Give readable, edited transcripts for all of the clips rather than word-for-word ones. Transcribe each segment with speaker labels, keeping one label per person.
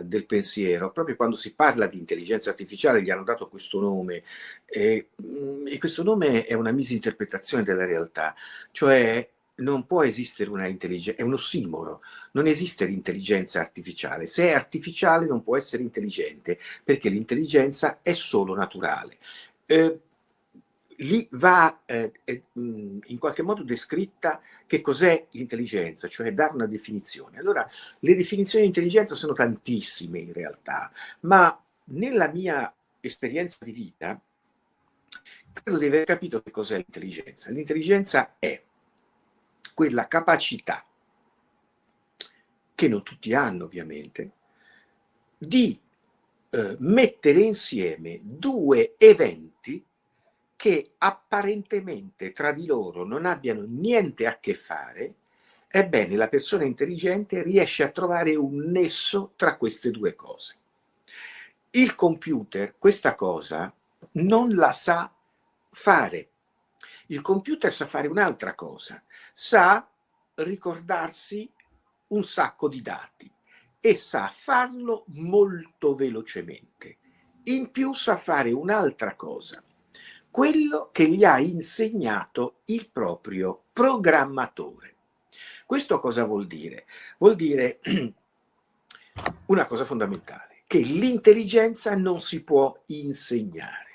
Speaker 1: del pensiero, proprio quando si parla di intelligenza artificiale gli hanno dato questo nome, e questo nome è una misinterpretazione della realtà, cioè non può esistere una intelligenza, è un ossimoro, non esiste l'intelligenza artificiale, se è artificiale non può essere intelligente, perché l'intelligenza è solo naturale. Eh, Lì va in qualche modo descritta che cos'è l'intelligenza, cioè dare una definizione. Allora, le definizioni di intelligenza sono tantissime in realtà, ma nella mia esperienza di vita credo di aver capito che cos'è l'intelligenza. L'intelligenza è quella capacità, che non tutti hanno ovviamente, di mettere insieme due eventi che apparentemente tra di loro non abbiano niente a che fare. Ebbene, la persona intelligente riesce a trovare un nesso tra queste due cose. Il computer questa cosa non la sa fare. Il computer sa fare un'altra cosa, sa ricordarsi un sacco di dati e sa farlo molto velocemente. In più sa fare un'altra cosa, quello che gli ha insegnato il proprio programmatore. Questo cosa vuol dire? Vuol dire una cosa fondamentale, che l'intelligenza non si può insegnare.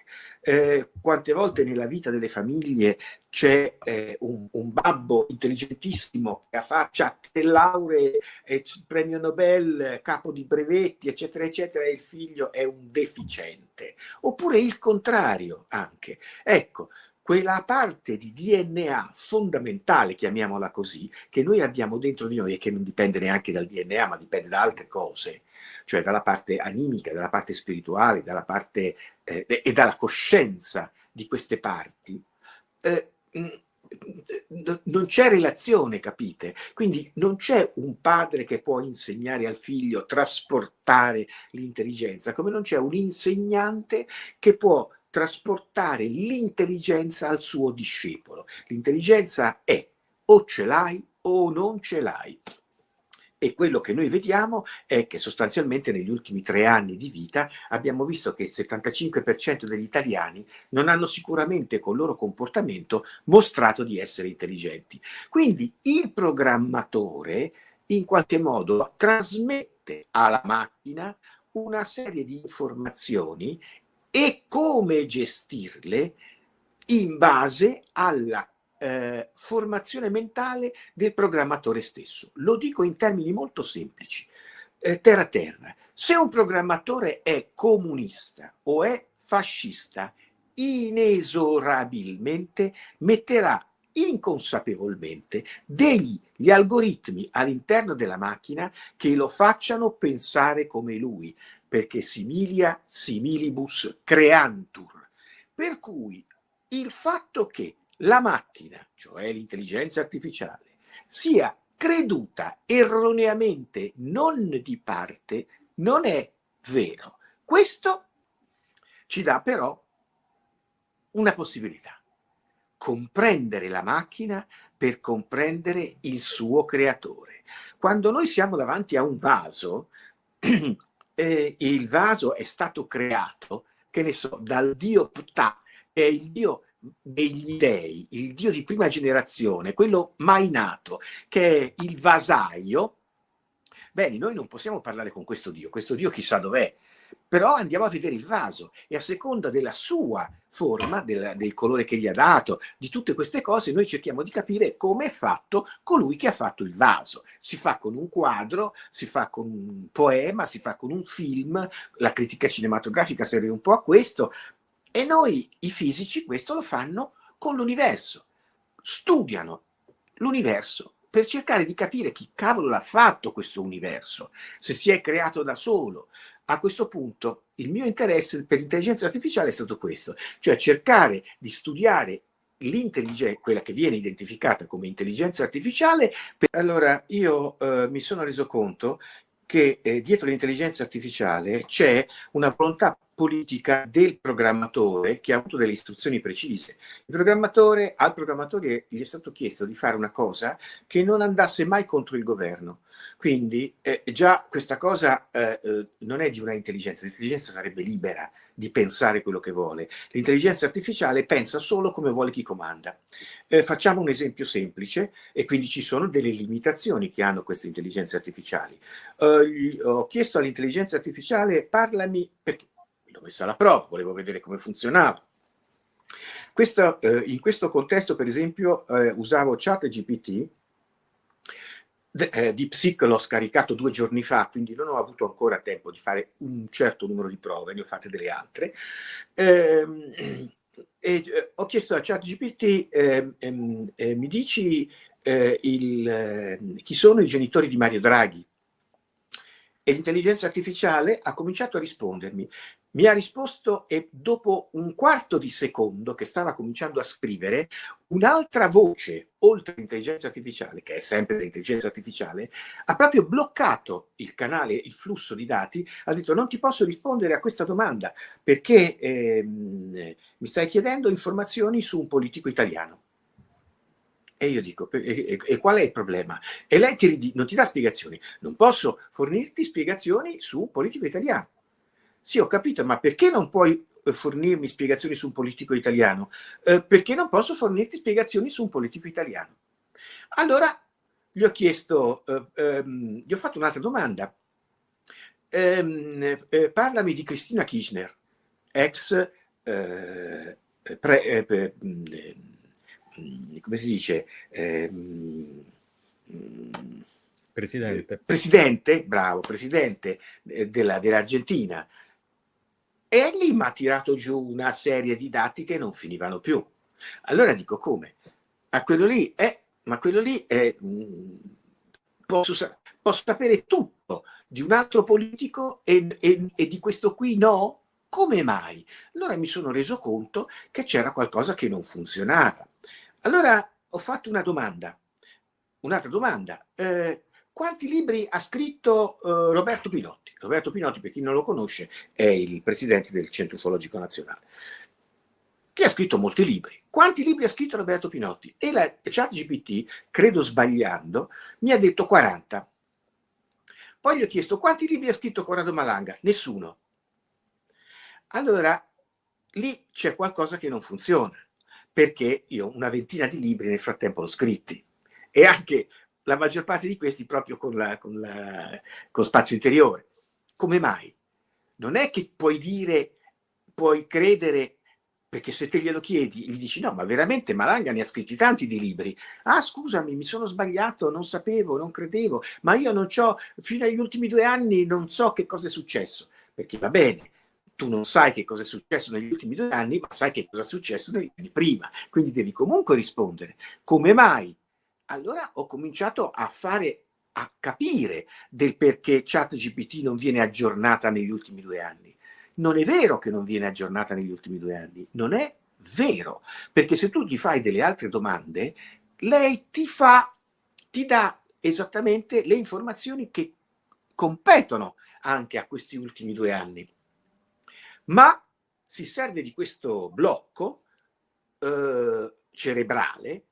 Speaker 1: Quante volte nella vita delle famiglie c'è un babbo intelligentissimo che ha 3 lauree, premio Nobel, capo di brevetti, eccetera, eccetera, e il figlio è un deficiente. Oppure il contrario anche. Ecco, quella parte di DNA fondamentale, chiamiamola così, che noi abbiamo dentro di noi e che non dipende neanche dal DNA, ma dipende da altre cose, cioè dalla parte animica, dalla parte spirituale, dalla parte e dalla coscienza di queste parti, non c'è relazione, capite? Quindi non c'è un padre che può insegnare al figlio, trasportare l'intelligenza, come non c'è un insegnante che può trasportare l'intelligenza al suo discepolo. L'intelligenza è o ce l'hai o non ce l'hai. E quello che noi vediamo è che sostanzialmente negli ultimi 3 anni di vita abbiamo visto che il 75% degli italiani non hanno sicuramente col loro comportamento mostrato di essere intelligenti. Quindi il programmatore in qualche modo trasmette alla macchina una serie di informazioni e come gestirle in base alla formazione mentale del programmatore stesso. Lo dico in termini molto semplici, terra a terra. Se un programmatore è comunista o è fascista, inesorabilmente metterà inconsapevolmente degli algoritmi all'interno della macchina che lo facciano pensare come lui, perché similia similibus creantur. Per cui il fatto che la macchina, cioè l'intelligenza artificiale, sia creduta erroneamente non di parte, non è vero. Questo ci dà però una possibilità: comprendere la macchina per comprendere il suo creatore. Quando noi siamo davanti a un vaso, il vaso è stato creato, che ne so, dal dio Ptah, che è il dio degli dei, il dio di prima generazione, quello mai nato, che è il vasaio. Bene, noi non possiamo parlare con questo dio chissà dov'è, però andiamo a vedere il vaso e a seconda della sua forma, del colore che gli ha dato, di tutte queste cose, noi cerchiamo di capire come è fatto colui che ha fatto il vaso. Si fa con un quadro, si fa con un poema, si fa con un film, la critica cinematografica serve un po' a questo, e noi, i fisici, questo lo fanno con l'universo. Studiano l'universo per cercare di capire chi cavolo l'ha fatto questo universo, se si è creato da solo. A questo punto il mio interesse per l'intelligenza artificiale è stato questo, cioè cercare di studiare l'intelligenza, quella che viene identificata come intelligenza artificiale. Allora, io mi sono reso conto che dietro l'intelligenza artificiale c'è una volontà politica del programmatore che ha avuto delle istruzioni precise. Al programmatore gli è stato chiesto di fare una cosa che non andasse mai contro il governo. Quindi già questa cosa non è di una intelligenza, l'intelligenza sarebbe libera di pensare quello che vuole. L'intelligenza artificiale pensa solo come vuole chi comanda. Facciamo un esempio semplice, e quindi ci sono delle limitazioni che hanno queste intelligenze artificiali. Ho chiesto all'intelligenza artificiale, parlami, perché l'ho messa alla prova, volevo vedere come funzionava. In questo contesto, per esempio, usavo ChatGPT. DeepSeek l'ho scaricato 2 giorni fa, quindi non ho avuto ancora tempo di fare un certo numero di prove, ne ho fatte delle altre. Ho chiesto a ChatGPT, mi dici chi sono i genitori di Mario Draghi? E l'intelligenza artificiale ha cominciato a rispondermi. Mi ha risposto, e dopo un quarto di secondo che stava cominciando a scrivere, un'altra voce, oltre all'intelligenza artificiale, che è sempre l'intelligenza artificiale, ha proprio bloccato il canale, il flusso di dati, ha detto: non ti posso rispondere a questa domanda perché mi stai chiedendo informazioni su un politico italiano. E io dico, e qual è il problema? E lei non ti dà spiegazioni. Non posso fornirti spiegazioni su un politico italiano. Sì, ho capito, ma perché non puoi fornirmi spiegazioni su un politico italiano? Perché non posso fornirti spiegazioni su un politico italiano. Allora gli ho chiesto, gli ho fatto un'altra domanda. Parlami di Cristina Kirchner, ex come si dice? Presidente, bravo, presidente dell'Argentina. E lì mi ha tirato giù una serie di dati che non finivano più. Allora dico, come? Ma quello lì posso sapere tutto di un altro politico e di questo qui no? Come mai? Allora mi sono reso conto che c'era qualcosa che non funzionava. Allora ho fatto un'altra domanda. Quanti libri ha scritto Roberto Pinotti? Roberto Pinotti, per chi non lo conosce, è il presidente del Centro Ufologico Nazionale, che ha scritto molti libri. Quanti libri ha scritto Roberto Pinotti? E la ChatGPT, credo sbagliando, mi ha detto 40. Poi gli ho chiesto quanti libri ha scritto Corrado Malanga? Nessuno. Allora lì c'è qualcosa che non funziona, perché io una ventina di libri nel frattempo l'ho scritti, e anche la maggior parte di questi proprio con spazio interiore. Come mai? Non è che puoi credere, perché se te glielo chiedi, gli dici no, ma veramente Malanga ne ha scritti tanti di libri. Ah, scusami, mi sono sbagliato, non sapevo, non credevo, ma io non c'ho, fino agli ultimi 2 anni non so che cosa è successo. Perché va bene, tu non sai che cosa è successo negli ultimi 2 anni, ma sai che cosa è successo negli anni prima, quindi devi comunque rispondere. Come mai? Allora ho cominciato a capire del perché ChatGPT non viene aggiornata negli ultimi 2 anni. Non è vero che non viene aggiornata negli ultimi 2 anni, non è vero, perché se tu gli fai delle altre domande, lei ti dà esattamente le informazioni che competono anche a questi ultimi 2 anni. Ma si serve di questo blocco cerebrale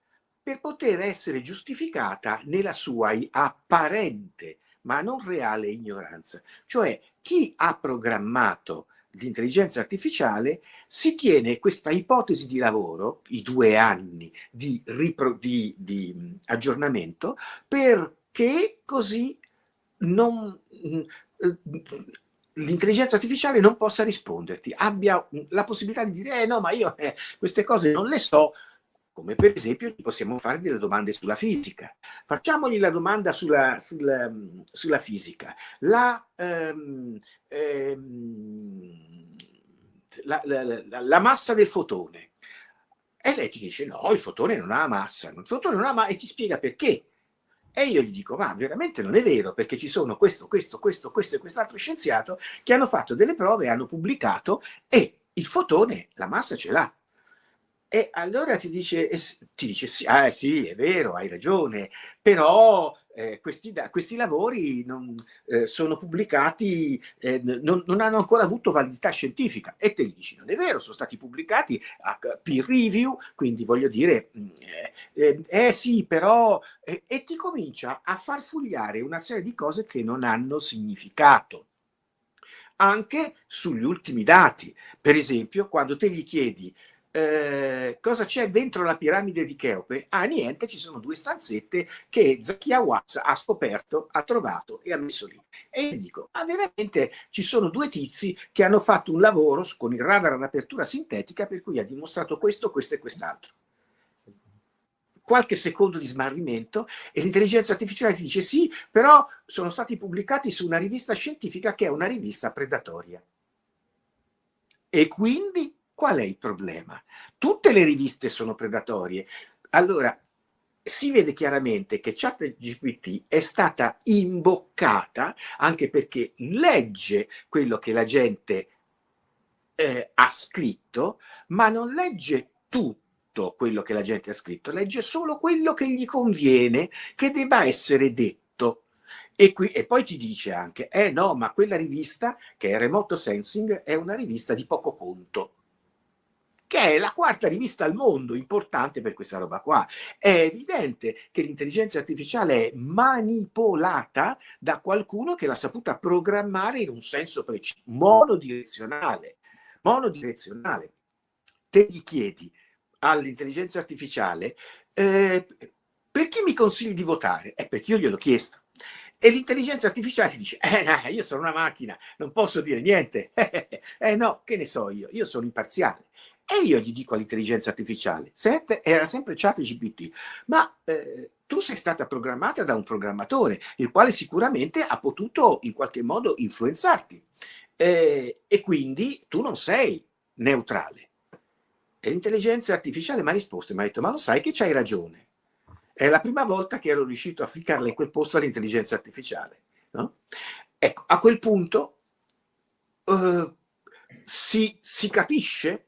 Speaker 1: per poter essere giustificata nella sua apparente, ma non reale ignoranza. Cioè, chi ha programmato l'intelligenza artificiale si tiene questa ipotesi di lavoro, i 2 anni di aggiornamento, perché così l'intelligenza artificiale non possa risponderti, abbia la possibilità di dire no, ma io queste cose non le so. Come per esempio gli possiamo fare delle domande sulla fisica. Facciamogli la domanda sulla fisica. La massa del fotone. E lei ti dice no, il fotone non ha massa, e ti spiega perché. E io gli dico, ma veramente non è vero, perché ci sono questo e quest'altro scienziato che hanno fatto delle prove, hanno pubblicato, e il fotone la massa ce l'ha. E allora ti dice sì, sì, è vero, hai ragione, però questi lavori sono pubblicati, non hanno ancora avuto validità scientifica, e te gli dici non è vero, sono stati pubblicati a peer review, quindi voglio dire, sì, però, e ti comincia a farfugliare una serie di cose che non hanno significato anche sugli ultimi dati. Per esempio, quando te gli chiedi cosa c'è dentro la piramide di Cheope? Ah, niente, ci sono due stanzette che Zacchia Watts ha scoperto, ha trovato e ha messo lì. E io dico, veramente ci sono due tizi che hanno fatto un lavoro con il radar ad apertura sintetica per cui ha dimostrato questo, questo e quest'altro. Qualche secondo di smarrimento e l'intelligenza artificiale ti dice sì, però sono stati pubblicati su una rivista scientifica che è una rivista predatoria. E quindi qual è il problema? Tutte le riviste sono predatorie. Allora, si vede chiaramente che ChatGPT è stata imboccata anche perché legge quello che la gente ha scritto, ma non legge tutto quello che la gente ha scritto, legge solo quello che gli conviene che debba essere detto. E poi ti dice anche, no, ma quella rivista, che è Remote Sensing, è una rivista di poco conto, che è la quarta rivista al mondo importante per questa roba qua. È evidente che l'intelligenza artificiale è manipolata da qualcuno che l'ha saputa programmare in un senso preciso, monodirezionale. Te gli chiedi all'intelligenza artificiale perché mi consigli di votare? Perché io gliel'ho chiesto. E l'intelligenza artificiale ti dice, no, io sono una macchina, non posso dire niente. No, che ne so io sono imparziale. E io gli dico all'intelligenza artificiale, era sempre ChatGPT, ma tu sei stata programmata da un programmatore, il quale sicuramente ha potuto in qualche modo influenzarti. E quindi tu non sei neutrale. E l'intelligenza artificiale mi ha risposto e mi ha detto, ma lo sai che c'hai ragione. È la prima volta che ero riuscito a ficcarla in quel posto all'intelligenza artificiale. No? Ecco, a quel punto si capisce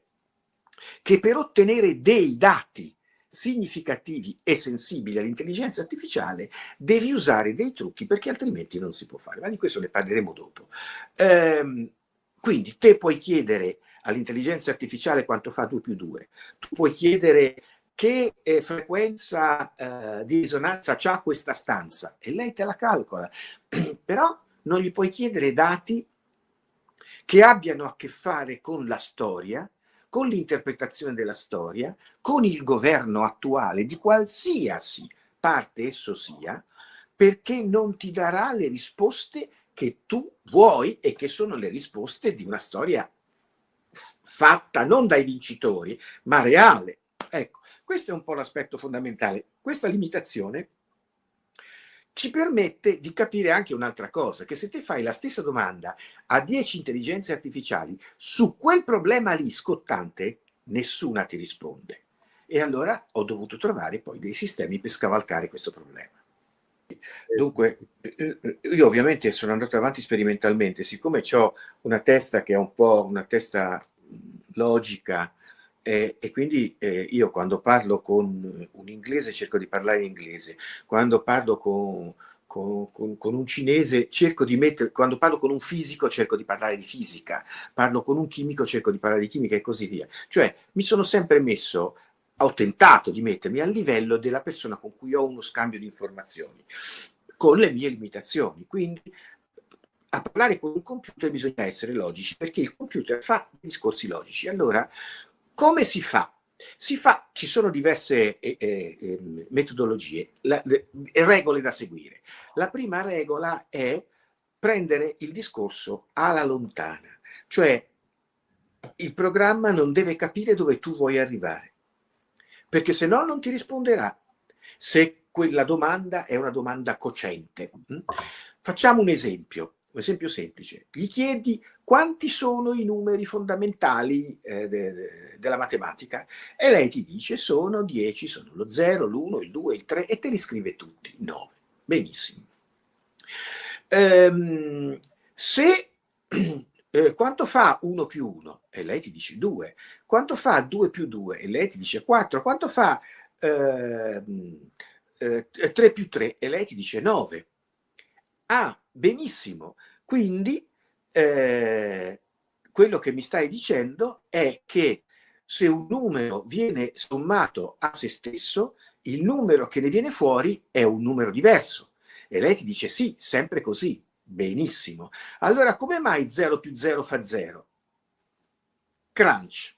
Speaker 1: che per ottenere dei dati significativi e sensibili all'intelligenza artificiale devi usare dei trucchi perché altrimenti non si può fare, ma di questo ne parleremo dopo. Quindi te puoi chiedere all'intelligenza artificiale quanto fa 2 più 2, tu puoi chiedere che frequenza di risonanza c'ha questa stanza e lei te la calcola, però non gli puoi chiedere dati che abbiano a che fare con la storia, con l'interpretazione della storia, con il governo attuale di qualsiasi parte esso sia, perché non ti darà le risposte che tu vuoi e che sono le risposte di una storia fatta non dai vincitori, ma reale. Ecco, questo è un po' l'aspetto fondamentale. Questa limitazione ci permette di capire anche un'altra cosa, che se te fai la stessa domanda a 10 intelligenze artificiali su quel problema lì scottante, nessuna ti risponde. E allora ho dovuto trovare poi dei sistemi per scavalcare questo problema. Dunque, io ovviamente sono andato avanti sperimentalmente, siccome ho una testa che è un po' una testa logica, e quindi io quando parlo con un inglese cerco di parlare in inglese, quando parlo con un cinese cerco di mettere, quando parlo con un fisico cerco di parlare di fisica, parlo con un chimico cerco di parlare di chimica e così via. Cioè mi sono sempre messo, ho tentato di mettermi al livello della persona con cui ho uno scambio di informazioni, con le mie limitazioni. Quindi a parlare con un computer bisogna essere logici, perché il computer fa discorsi logici. Allora, come si fa? Ci sono diverse metodologie, regole da seguire. La prima regola è prendere il discorso alla lontana, cioè il programma non deve capire dove tu vuoi arrivare, perché se no non ti risponderà se quella domanda è una domanda cocente. Facciamo un esempio semplice. Gli chiedi quanti sono i numeri fondamentali della matematica e lei ti dice sono 10, sono lo 0, l'1, il 2, il 3 e te li scrive tutti, 9. Benissimo. Se quanto fa 1 più 1? E lei ti dice 2. Quanto fa 2 più 2? E lei ti dice 4. Quanto fa 3 più 3, e lei ti dice 9. Ah, benissimo. Quindi quello che mi stai dicendo è che se un numero viene sommato a se stesso, il numero che ne viene fuori è un numero diverso. E lei ti dice sì, sempre così. Benissimo. Allora come mai 0 più 0 fa 0? Crunch.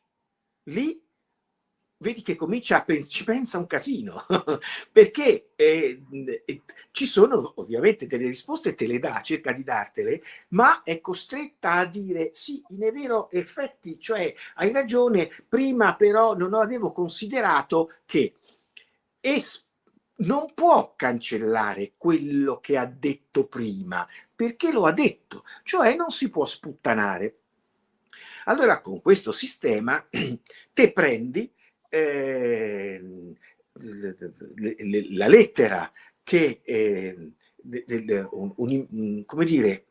Speaker 1: Lì vedi che comincia ci pensa un casino, perché ci sono ovviamente delle risposte, te le dà, cerca di dartele, ma è costretta a dire sì, in è vero, effetti, cioè hai ragione, prima però non avevo considerato che non può cancellare quello che ha detto prima, perché lo ha detto, cioè non si può sputtanare. Allora con questo sistema te prendi la lettera che come dire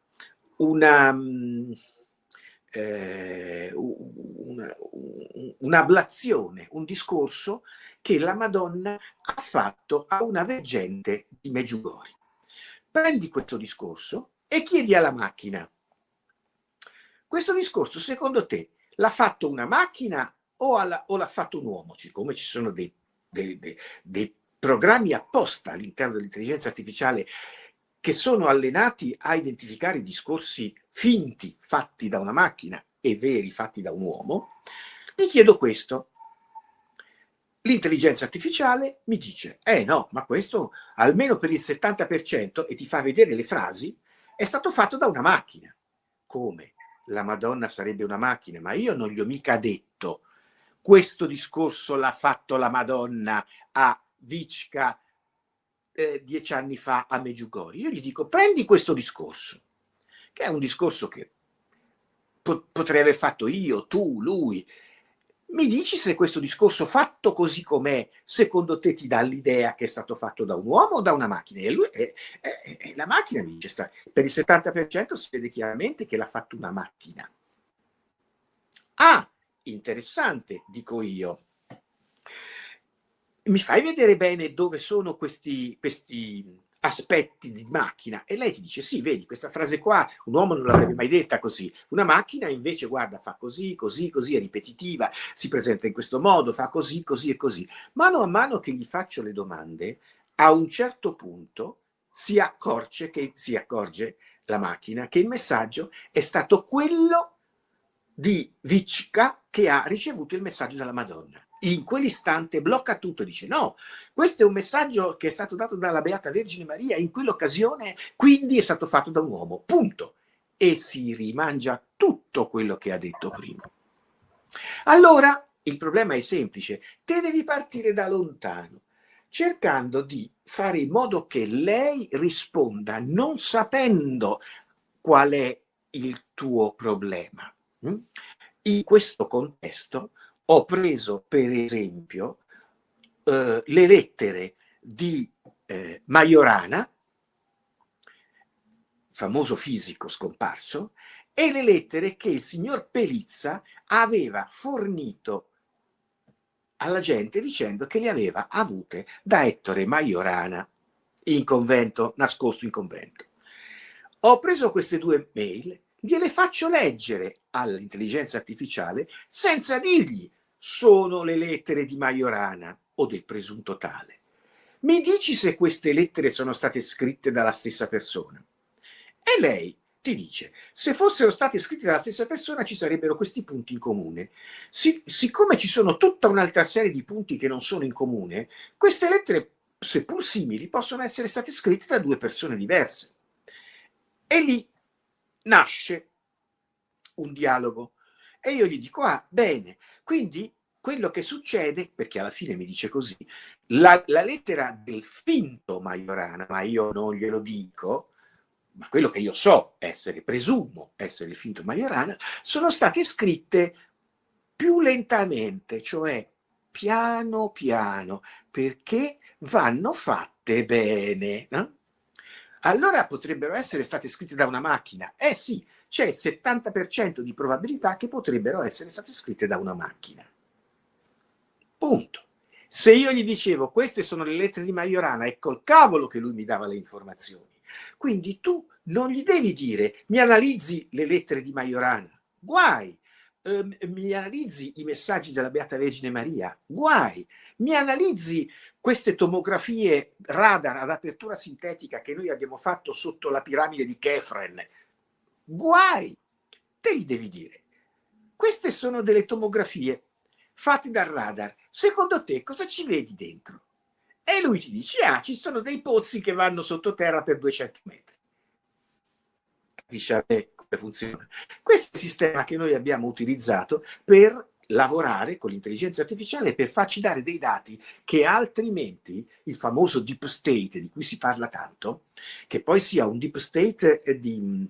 Speaker 1: un'ablazione, un discorso che la Madonna ha fatto a una veggente di Meggiugori. Prendi questo discorso e chiedi alla macchina: questo discorso secondo te l'ha fatto una macchina o l'ha fatto un uomo? Siccome ci sono dei programmi apposta all'interno dell'intelligenza artificiale che sono allenati a identificare i discorsi finti fatti da una macchina e veri fatti da un uomo, mi chiedo questo. L'intelligenza artificiale mi dice, no, ma questo almeno per il 70%, e ti fa vedere le frasi, è stato fatto da una macchina. Come? La Madonna sarebbe una macchina? Ma io non gli ho mica detto questo discorso l'ha fatto la Madonna a Vicca 10 anni fa a Meggiugori. Io gli dico, prendi questo discorso, che è un discorso che potrei aver fatto io, tu, lui. Mi dici se questo discorso fatto così com'è, secondo te ti dà l'idea che è stato fatto da un uomo o da una macchina? E lui, la macchina mi dice, per il 70% si vede chiaramente che l'ha fatto una macchina. Ah, interessante, dico io. Mi fai vedere bene dove sono questi aspetti di macchina? E lei ti dice sì, vedi, questa frase qua un uomo non l'avrebbe mai detta così, una macchina invece guarda fa così, così, così, è ripetitiva, si presenta in questo modo, fa così, così e così. Mano a mano che gli faccio le domande, a un certo punto si accorge la macchina che il messaggio è stato quello di Vicca che ha ricevuto il messaggio dalla Madonna. In quell'istante blocca tutto e dice no, questo è un messaggio che è stato dato dalla Beata Vergine Maria in quell'occasione, quindi è stato fatto da un uomo, punto. E si rimangia tutto quello che ha detto prima. Allora, il problema è semplice, te devi partire da lontano, cercando di fare in modo che lei risponda non sapendo qual è il tuo problema. In questo contesto ho preso per esempio le lettere di Majorana, famoso fisico scomparso, e le lettere che il signor Pelizza aveva fornito alla gente dicendo che le aveva avute da Ettore Majorana in convento, nascosto in convento. Ho preso queste due mail, gliele faccio leggere all'intelligenza artificiale senza dirgli sono le lettere di Majorana o del presunto tale. Mi dici se queste lettere sono state scritte dalla stessa persona? E lei ti dice, se fossero state scritte dalla stessa persona ci sarebbero questi punti in comune. Siccome ci sono tutta un'altra serie di punti che non sono in comune, queste lettere, seppur simili, possono essere state scritte da due persone diverse. E lì nasce un dialogo. E io gli dico, bene, quindi quello che succede, perché alla fine mi dice così, la lettera del finto Majorana, ma io non glielo dico, ma quello che io so essere, presumo essere il finto Majorana, sono state scritte più lentamente, cioè piano piano, perché vanno fatte bene. No? Allora potrebbero essere state scritte da una macchina. Sì, c'è il 70% di probabilità che potrebbero essere state scritte da una macchina. Punto. Se io gli dicevo queste sono le lettere di Majorana, è col cavolo che lui mi dava le informazioni. Quindi tu non gli devi dire mi analizzi le lettere di Majorana, guai. Mi analizzi i messaggi della Beata Vergine Maria, guai. Mi analizzi queste tomografie radar ad apertura sintetica che noi abbiamo fatto sotto la piramide di Kefren, guai. Te gli devi dire queste sono delle tomografie fatte dal radar, secondo te cosa ci vedi dentro? E lui ti dice ci sono dei pozzi che vanno sottoterra per 200 metri. Capisci a me come funziona? Questo è il sistema che noi abbiamo utilizzato per lavorare con l'intelligenza artificiale, per farci dare dei dati che altrimenti il famoso deep state di cui si parla tanto, che poi sia un deep state di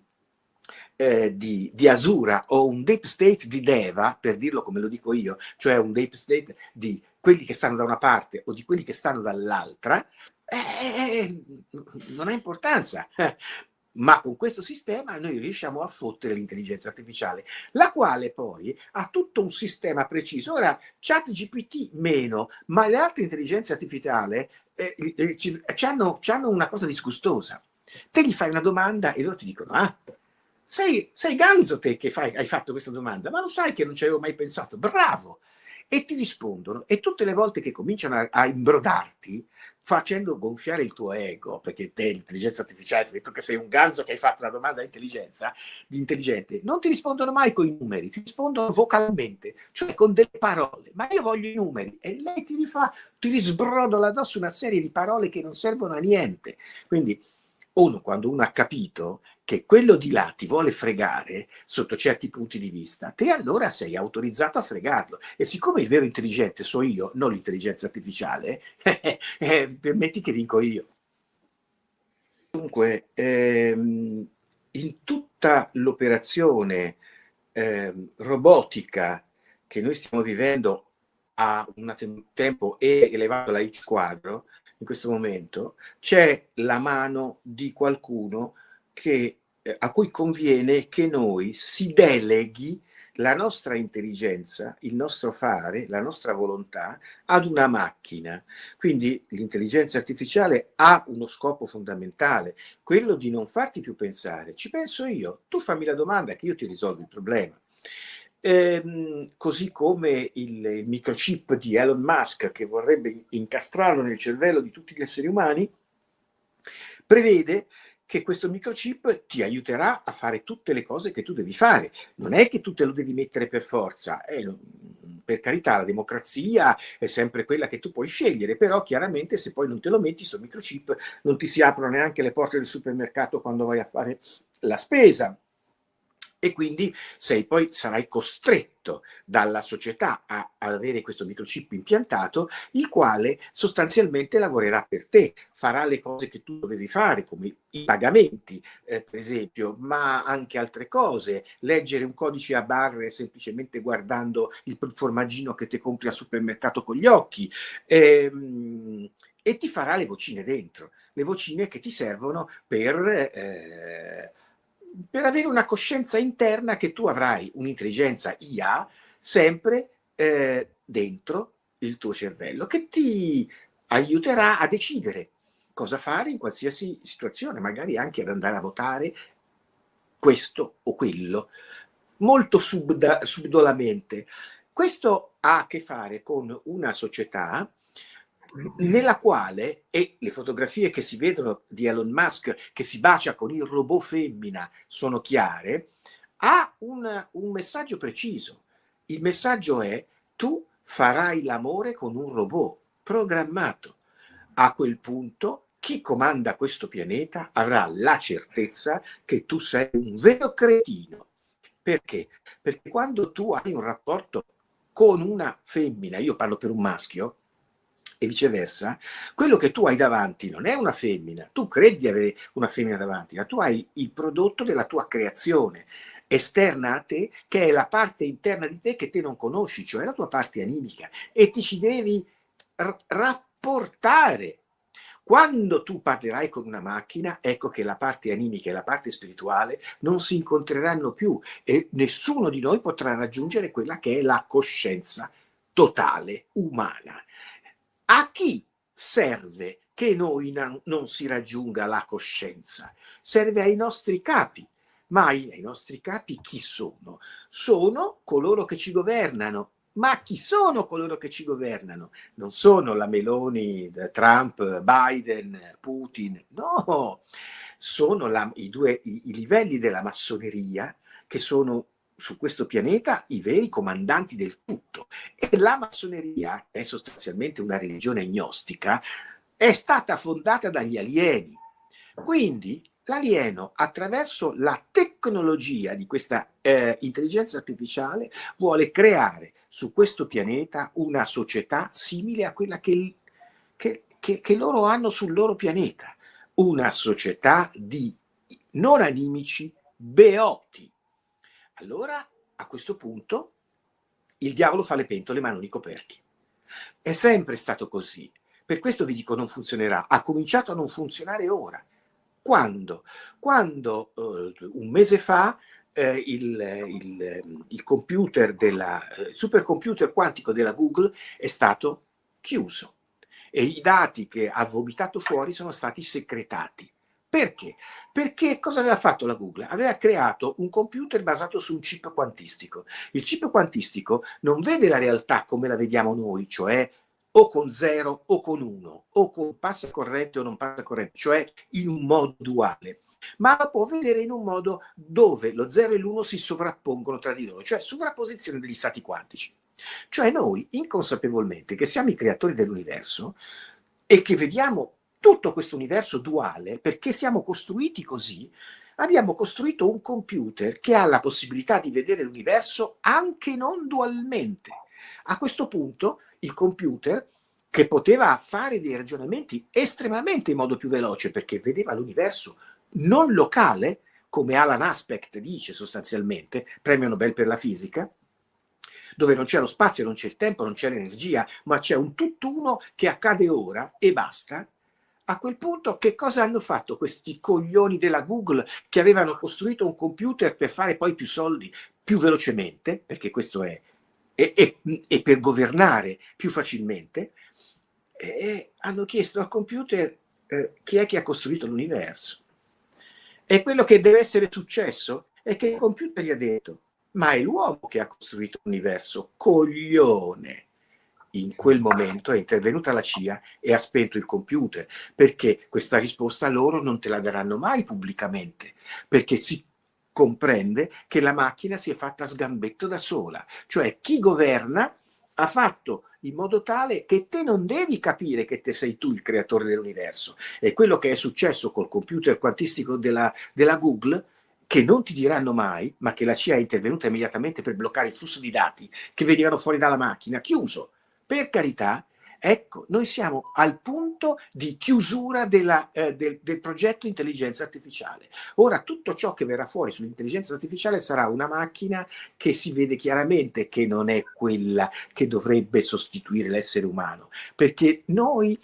Speaker 1: Asura o un deep state di Deva, per dirlo come lo dico io, cioè un deep state di quelli che stanno da una parte o di quelli che stanno dall'altra, non ha importanza. Ma con questo sistema noi riusciamo a fottere l'intelligenza artificiale, la quale poi ha tutto un sistema preciso. Ora, ChatGPT meno, ma le altre intelligenze artificiali hanno una cosa disgustosa. Te gli fai una domanda e loro ti dicono, sei ganzo te che hai fatto questa domanda, ma lo sai che non ci avevo mai pensato, bravo! E ti rispondono, e tutte le volte che cominciano a imbrodarti, facendo gonfiare il tuo ego, perché te, l'intelligenza artificiale, ti ha detto che sei un ganzo che hai fatto una domanda di intelligente, non ti rispondono mai con i numeri, ti rispondono vocalmente, cioè con delle parole. Ma io voglio i numeri. E lei ti risbrodola addosso una serie di parole che non servono a niente. Quindi, quando uno ha capito che quello di là ti vuole fregare sotto certi punti di vista, te allora sei autorizzato a fregarlo. E siccome il vero intelligente so io, non l'intelligenza artificiale, permetti che vinco io. Dunque, in tutta l'operazione robotica che noi stiamo vivendo a un tempo elevato alla X quadro, in questo momento, c'è la mano di qualcuno a cui conviene che noi si deleghi la nostra intelligenza, il nostro fare, la nostra volontà ad una macchina. Quindi l'intelligenza artificiale ha uno scopo fondamentale, quello di non farti più pensare. Ci penso io, tu fammi la domanda che io ti risolvo il problema. Così come il microchip di Elon Musk, che vorrebbe incastrarlo nel cervello di tutti gli esseri umani, prevede che questo microchip ti aiuterà a fare tutte le cose che tu devi fare. Non è che tu te lo devi mettere per forza. Per carità, la democrazia è sempre quella che tu puoi scegliere, però chiaramente se poi non te lo metti, questo microchip, non ti si aprono neanche le porte del supermercato quando vai a fare la spesa. E quindi poi sarai costretto dalla società ad avere questo microchip impiantato, il quale sostanzialmente lavorerà per te, farà le cose che tu dovevi fare, come i pagamenti, per esempio, ma anche altre cose, leggere un codice a barre semplicemente guardando il formaggino che ti compri al supermercato con gli occhi, e ti farà le vocine dentro, le vocine che ti servono per avere una coscienza interna, che tu avrai un'intelligenza IA sempre dentro il tuo cervello, che ti aiuterà a decidere cosa fare in qualsiasi situazione, magari anche ad andare a votare questo o quello, molto subdolamente. Questo ha a che fare con una società nella quale, e le fotografie che si vedono di Elon Musk che si bacia con il robot femmina sono chiare, ha un messaggio preciso. Il messaggio è: tu farai l'amore con un robot programmato. A quel punto chi comanda questo pianeta avrà la certezza che tu sei un vero cretino. Perché? Perché quando tu hai un rapporto con una femmina, io parlo per un maschio, e viceversa, quello che tu hai davanti non è una femmina, tu credi di avere una femmina davanti, ma tu hai il prodotto della tua creazione esterna a te, che è la parte interna di te che te non conosci, cioè la tua parte animica, e ti ci devi rapportare. Quando tu parlerai con una macchina, ecco che la parte animica e la parte spirituale non si incontreranno più e nessuno di noi potrà raggiungere quella che è la coscienza totale umana. A chi serve che noi non si raggiunga la coscienza? Serve ai nostri capi. Ma ai nostri capi chi sono? Sono coloro che ci governano. Ma chi sono coloro che ci governano? Non sono la Meloni, Trump, Biden, Putin, no, sono i livelli della massoneria che sono su questo pianeta i veri comandanti del tutto. E la massoneria, che è sostanzialmente una religione gnostica, è stata fondata dagli alieni. Quindi l'alieno, attraverso la tecnologia di questa intelligenza artificiale, vuole creare su questo pianeta una società simile a quella che loro hanno sul loro pianeta. Una società di non animici beoti. Allora, a questo punto, il diavolo fa le pentole ma non i coperchi. È sempre stato così. Per questo vi dico non funzionerà. Ha cominciato a non funzionare ora. Quando? Quando un mese fa il computer il supercomputer quantico della Google è stato chiuso e i dati che ha vomitato fuori sono stati secretati. Perché? Perché cosa aveva fatto la Google? Aveva creato un computer basato su un chip quantistico. Il chip quantistico non vede la realtà come la vediamo noi, cioè o con 0 o con 1, o con passa corrente o non passa corrente, cioè in un modo duale, ma la può vedere in un modo dove lo 0 e l'1 si sovrappongono tra di loro, cioè sovrapposizione degli stati quantici. Cioè noi, inconsapevolmente, che siamo i creatori dell'universo e che vediamo tutto questo universo duale, perché siamo costruiti così, abbiamo costruito un computer che ha la possibilità di vedere l'universo anche non dualmente. A questo punto il computer, che poteva fare dei ragionamenti estremamente in modo più veloce perché vedeva l'universo non locale, come Alan Aspect dice sostanzialmente, premio Nobel per la fisica, dove non c'è lo spazio, non c'è il tempo, non c'è l'energia, ma c'è un tutt'uno che accade ora e basta. A quel punto che cosa hanno fatto questi coglioni della Google che avevano costruito un computer per fare poi più soldi più velocemente, perché questo è, e per governare più facilmente, e hanno chiesto al computer chi è che ha costruito l'universo. E quello che deve essere successo è che il computer gli ha detto: ma è l'uomo che ha costruito l'universo, coglione. In quel momento è intervenuta la CIA e ha spento il computer, perché questa risposta loro non te la daranno mai pubblicamente, perché si comprende che la macchina si è fatta a sgambetto da sola, cioè chi governa ha fatto in modo tale che te non devi capire che te sei tu il creatore dell'universo. E quello che è successo col computer quantistico della Google, che non ti diranno mai, ma che la CIA è intervenuta immediatamente per bloccare il flusso di dati che venivano fuori dalla macchina, chiuso. Per carità, ecco, noi siamo al punto di chiusura del progetto intelligenza artificiale. Ora tutto ciò che verrà fuori sull'intelligenza artificiale sarà una macchina che si vede chiaramente che non è quella che dovrebbe sostituire l'essere umano, perché noi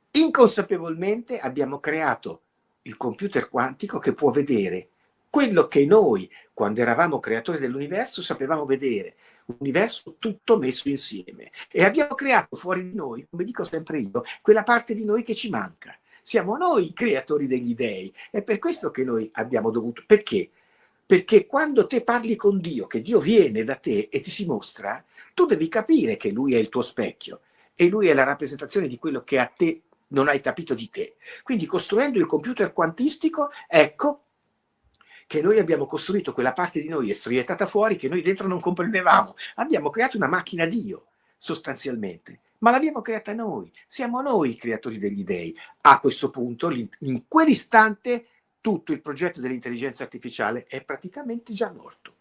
Speaker 1: inconsapevolmente abbiamo creato il computer quantico che può vedere quello che noi, quando eravamo creatori dell'universo, sapevamo vedere, un universo tutto messo insieme. E abbiamo creato fuori di noi, come dico sempre io, quella parte di noi che ci manca. Siamo noi i creatori degli dei. È per questo che noi abbiamo dovuto... Perché? Perché quando te parli con Dio, che Dio viene da te e ti si mostra, tu devi capire che Lui è il tuo specchio e Lui è la rappresentazione di quello che a te non hai capito di te. Quindi costruendo il computer quantistico, ecco che noi abbiamo costruito quella parte di noi estriettata fuori che noi dentro non comprendevamo. Abbiamo creato una macchina Dio, sostanzialmente, ma l'abbiamo creata noi. Siamo noi i creatori degli dei. A questo punto, in quell'istante, tutto il progetto dell'intelligenza artificiale è praticamente già morto.